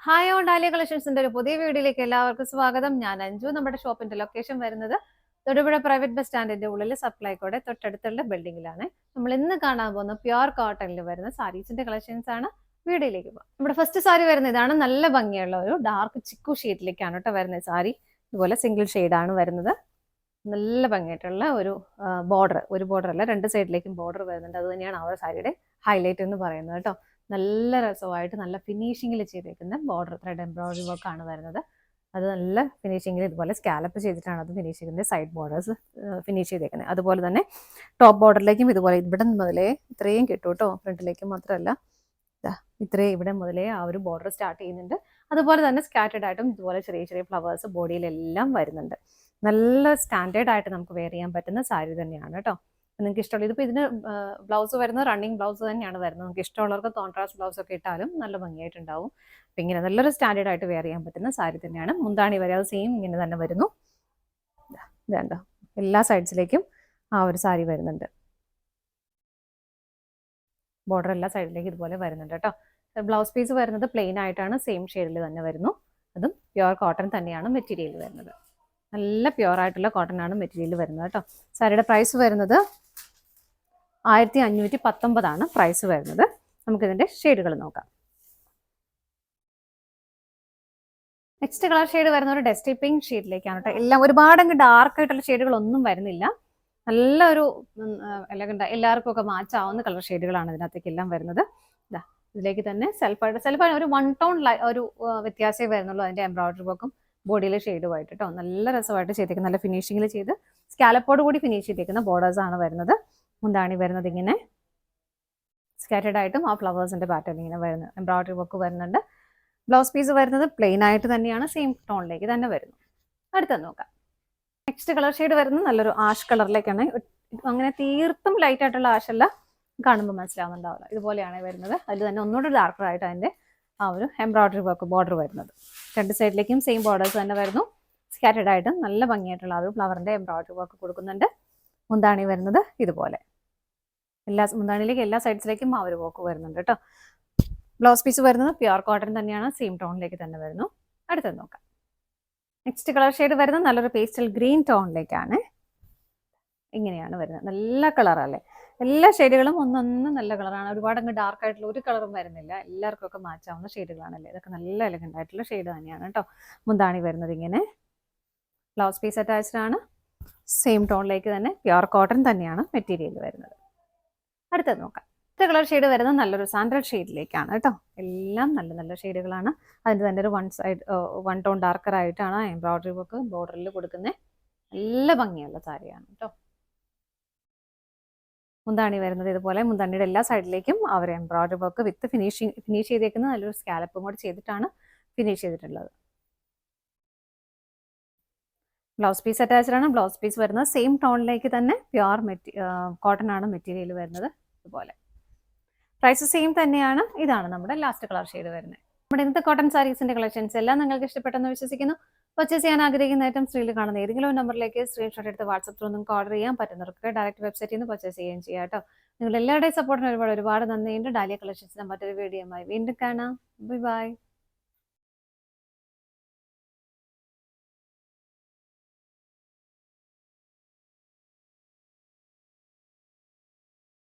Hi on dahlia കളക്ഷൻസിന്റെ ഒരു പുതിയ വീഡിയോയിലേക്ക് എല്ലാവർക്കും സ്വാഗതം. ഞാൻ അഞ്ജു. നമ്മുടെ ഷോപ്പിന്റെ ലൊക്കേഷൻ വരുന്നത് തൊടുപുഴ പ്രൈവറ്റ് ബസ് സ്റ്റാൻഡിന്റെ ഉള്ളിൽ സപ്ലൈക്കോടെ തൊട്ടടുത്തുള്ള ബിൽഡിംഗിലാണ്. നമ്മൾ ഇന്ന് കാണാൻ പോകുന്ന പ്യുർ കോട്ടണിൽ വരുന്ന സാരീസിന്റെ കളക്ഷൻസ് ആണ്. വീഡിയോയിലേക്ക് പോകാം. നമ്മുടെ ഫസ്റ്റ് സാരി വരുന്ന ഇതാണ്. നല്ല ഭംഗിയുള്ള ഒരു ഡാർക്ക് ചിക്കു ഷെയ്ഡിലേക്കാണ് കേട്ടോ വരുന്നത് സാരി. ഇതുപോലെ സിംഗിൾ ഷെയ്ഡാണ് വരുന്നത്. നല്ല ഭംഗിയായിട്ടുള്ള ഒരു ബോർഡർ, ഒരു ബോർഡർ അല്ല, രണ്ട് സൈഡിലേക്കും ബോർഡർ വരുന്നുണ്ട്. അത് തന്നെയാണ് ആ ഒരു സാരിയുടെ ഹൈലൈറ്റ് എന്ന് പറയുന്നത് കേട്ടോ. നല്ല രസമായിട്ട് നല്ല ഫിനിഷിങ്ങിൽ ചെയ്തേക്കുന്ന ബോർഡർ ത്രെഡ് എംബ്രോയിഡറി വർക്ക് ആണ് വരുന്നത്. അത് നല്ല ഫിനിഷിങ്ങിൽ ഇതുപോലെ സ്കാലപ്പ് ചെയ്തിട്ടാണ് അത് ഫിനിഷ് ചെയ്തിട്ടുണ്ട്. സൈഡ് ബോർഡേഴ്സ് ഫിനിഷ് ചെയ്തേക്കുന്നത്. അതുപോലെ തന്നെ ടോപ്പ് ബോർഡറിലേക്കും ഇതുപോലെ ഇവിടെ മുതലേ ഇത്രയും കിട്ടും കേട്ടോ. ഫ്രണ്ടിലേക്കും മാത്രമല്ല, ഇത്രയും ഇവിടെ മുതലേ ആ ഒരു ബോർഡർ സ്റ്റാർട്ട് ചെയ്യുന്നുണ്ട്. അതുപോലെ തന്നെ സ്കാറ്റേഡ് ആയിട്ടും ഇതുപോലെ ചെറിയ ചെറിയ ഫ്ലവേഴ്സ് ബോഡിയിലെല്ലാം വരുന്നുണ്ട്. നല്ല സ്റ്റാൻഡേർഡ് ആയിട്ട് നമുക്ക് വെയർ ചെയ്യാൻ പറ്റുന്ന സാരി തന്നെയാണ് കേട്ടോ. നിങ്ങൾക്ക് ഇഷ്ടമുള്ള ഇതിപ്പോൾ ഇതിന് ബ്ലൗസ് വരുന്നത് റണ്ണിങ് ബ്ലൗസ് തന്നെയാണ് വരുന്നത്. നമുക്ക് ഇഷ്ടമുള്ളവർക്ക് കോൺട്രാസ്റ്റ് ബ്ലൗസ് ഒക്കെ ഇട്ടാലും നല്ല ഭംഗിയായിട്ടുണ്ടാവും. അപ്പം ഇങ്ങനെ നല്ലൊരു സ്റ്റാൻഡേർഡ് ആയിട്ട് വെയർ ചെയ്യാൻ പറ്റുന്ന സാരി തന്നെയാണ്. മുന്താണി വരെ അത് സെയിം ഇങ്ങനെ തന്നെ വരുന്നു. ഇതുണ്ടോ, എല്ലാ സൈഡ്സിലേക്കും ആ ഒരു സാരി വരുന്നുണ്ട്. ബോർഡർ എല്ലാ സൈഡിലേക്കും ഇതുപോലെ വരുന്നുണ്ട് കേട്ടോ. ബ്ലൗസ് പീസ് വരുന്നത് പ്ലെയിൻ ആയിട്ടാണ്, സെയിം ഷെയ്ഡിൽ തന്നെ വരുന്നു. അതും പ്യുർ കോട്ടൺ തന്നെയാണ് മെറ്റീരിയൽ വരുന്നത്. നല്ല പ്യുർ ആയിട്ടുള്ള കോട്ടൺ ആണ് മെറ്റീരിയൽ വരുന്നത് കേട്ടോ. സാരിയുടെ പ്രൈസ് വരുന്നത് 1519 പ്രൈസ് വരുന്നത്. നമുക്കിതിൻ്റെ ഷെയ്ഡുകൾ നോക്കാം. നെക്സ്റ്റ് കളർ ഷെയ്ഡ് വരുന്ന ഒരു ഡസ്റ്റി പിങ്ക് ഷെയ്ഡിലേക്കാണ് കേട്ടോ. എല്ലാം ഒരുപാട് അങ്ങ് ഡാർക്ക് ആയിട്ടുള്ള ഷെയ്ഡുകളൊന്നും വരുന്നില്ല. നല്ലൊരു എല്ലാവർക്കും ഒക്കെ മാച്ച് ആവുന്ന കളർ ഷെയ്ഡുകളാണ് ഇതിനകത്തേക്ക് എല്ലാം വരുന്നത്. ഇതിലേക്ക് തന്നെ സെൽഫായിട്ട് ഒരു വൺ ടോൺ ഒരു വ്യത്യാസമേ വരുന്നുള്ളൂ. അതിൻ്റെ എംബ്രോയിഡറി വർക്കും ബോഡിയിലെ ഷെയ്ഡുമായിട്ട് കേട്ടോ. നല്ല രസമായിട്ട് ചെയ്തേക്കുന്ന, നല്ല ഫിനിഷിങ്ങിൽ ചെയ്ത് സ്കാലപ്പോട് കൂടി ഫിനിഷ് ചെയ്തേക്കുന്ന ബോർഡേഴ്സ് ആണ് വരുന്നത്. മുന്താണി വരുന്നത് ഇങ്ങനെ സ്കാറ്റേഡ് ആയിട്ടും ആ ഫ്ലവേഴ്സിന്റെ പാറ്റേൺ ഇങ്ങനെ വരുന്നത്. എംബ്രോയിഡറി വർക്ക് വരുന്നുണ്ട്. ബ്ലൗസ് പീസ് വരുന്നത് പ്ലെയിൻ ആയിട്ട് തന്നെയാണ്, സെയിം ടോണിലേക്ക് തന്നെ വരുന്നു. അടുത്തത് നോക്കാം. നെക്സ്റ്റ് കളർ ഷെയ്ഡ് വരുന്നത് നല്ലൊരു ആഷ് കളറിലേക്കാണ്. അങ്ങനെ തീർത്തും ലൈറ്റ് ആയിട്ടുള്ള ആഷല്ല, കാണുമ്പോൾ മനസ്സിലാവുന്നുണ്ടാവില്ല. ഇതുപോലെയാണ് വരുന്നത്. അതിൽ തന്നെ ഒന്നുകൂടി ഡാർക്കർ ആയിട്ട് അതിൻ്റെ ആ ഒരു എംബ്രോയിഡറി വർക്ക് ബോർഡർ വരുന്നത്. രണ്ട് സൈഡിലേക്കും സെയിം ബോർഡേഴ്സ് തന്നെ വരുന്നു. സ്കാറ്റേഡ് ആയിട്ടും നല്ല ഭംഗിയായിട്ടുള്ള ആ ഒരു ഫ്ലവറിന്റെ എംബ്രോയിഡറി വർക്ക് കൊടുക്കുന്നുണ്ട്. മുന്താണി വരുന്നത് ഇതുപോലെ മുന്താണിയിലേക്ക് എല്ലാ സൈഡ്സിലേക്കും ആ ഒരു വർക്ക് വരുന്നുണ്ട് കേട്ടോ. ബ്ലൗസ് പീസ് വരുന്നത് പ്യുർ കോട്ടൺ തന്നെയാണ്, സെയിം ടോണിലേക്ക് തന്നെ വരുന്നു. അടുത്തത് നോക്കാം. നെക്സ്റ്റ് കളർ ഷെയ്ഡ് വരുന്നത് നല്ലൊരു പേസ്റ്റൽ ഗ്രീൻ ടോണിലേക്കാണ്. ഇങ്ങനെയാണ് വരുന്നത്. നല്ല കളറല്ലേ, എല്ലാ ഷെയ്ഡുകളും ഒന്നൊന്നും നല്ല കളറാണ്. ഒരുപാട് അങ്ങ് ഡാർക്ക് ആയിട്ടുള്ള ഒരു കളറും വരുന്നില്ല. എല്ലാവർക്കും ഒക്കെ മാച്ചാവുന്ന ഷെയ്ഡുകളാണല്ലേ. ഇതൊക്കെ നല്ല എലഗന്റ് ആയിട്ടുള്ള ഷെയ്ഡ് തന്നെയാണ് കേട്ടോ. മുന്താണി വരുന്നത് ഇങ്ങനെ, ബ്ലൗസ് പീസ് അറ്റാച്ച്ഡ് ആണ്, സെയിം ടോണിലേക്ക് തന്നെ പ്യുർ കോട്ടൺ തന്നെയാണ് മെറ്റീരിയൽ വരുന്നത്. അടുത്തത് നോക്കാം. അടുത്ത കളർ ഷെയ്ഡ് വരുന്നത് നല്ലൊരു സാൻഡൽ ഷെയ്ഡിലേക്കാണ് കേട്ടോ. എല്ലാം നല്ല നല്ല ഷെയ്ഡുകളാണ്. അതിൻ്റെ തന്നെ ഒരു വൺ ടോൺ ഡാർക്കർ ആയിട്ടാണ് എംബ്രോയിഡറി വർക്ക് ബോർഡറിൽ കൊടുക്കുന്നത്. നല്ല ഭംഗിയുള്ള സാരിയാണ് കേട്ടോ. മുന്താണി വരുന്നത് ഇതുപോലെ, മുന്താണിയുടെ എല്ലാ സൈഡിലേക്കും അവർ എംബ്രോയിഡറി വർക്ക് വിത്ത് ഫിനിഷ് ചെയ്തേക്കുന്ന നല്ലൊരു സ്കാലപ്പും കൂടി ചെയ്തിട്ടാണ് ഫിനിഷ് ചെയ്തിട്ടുള്ളത്. ബ്ലൗസ് പീസ് അറ്റാച്ച്ഡ് ആണ്. ബ്ലൗസ് പീസ് വരുന്നത് സെയിം ടോണിലേക്ക് തന്നെ പ്യുർ കോട്ടൺ ആണ് മെറ്റീരിയൽ വരുന്നത്. ഇതുപോലെ പ്രൈസ് സെയിം തന്നെയാണ്. ഇതാണ് നമ്മുടെ ലാസ്റ്റ് കളർ ഷെയ്ഡ് വരുന്നത്. നമ്മുടെ ഇന്നത്തെ കോട്ടൺ സാരീസിന്റെ കളക്ഷൻസ് എല്ലാം നിങ്ങൾക്ക് ഇഷ്ടപ്പെട്ടെന്ന് വിശ്വസിക്കുന്നു. പർച്ചേസ് ചെയ്യാൻ ആഗ്രഹിക്കുന്ന ഐറ്റം സ്ക്രീനിൽ കാണുന്ന ഏതെങ്കിലും നമ്പറിലേക്ക് സ്ക്രീൻഷോട്ട് എടുത്ത് വാട്സപ്പ് ത്രൂ നിങ്ങൾക്ക് ഓർഡർ ചെയ്യാൻ പറ്റുന്നവർക്ക് ഡയറക്റ്റ് വെബ്സൈറ്റിൽ നിന്ന് പർച്ചേസ് ചെയ്യുകയും ചെയ്യാം കേട്ടോ. നിങ്ങൾ എല്ലാവരുടെയും സപ്പോർട്ടിന് ഒരുപാട് നന്ദിയുണ്ട്. ഡാലിയ കളക്ഷൻസിന്റെ മറ്റൊരു വീഡിയോയുമായി വീണ്ടും കാണാം. Bye bye.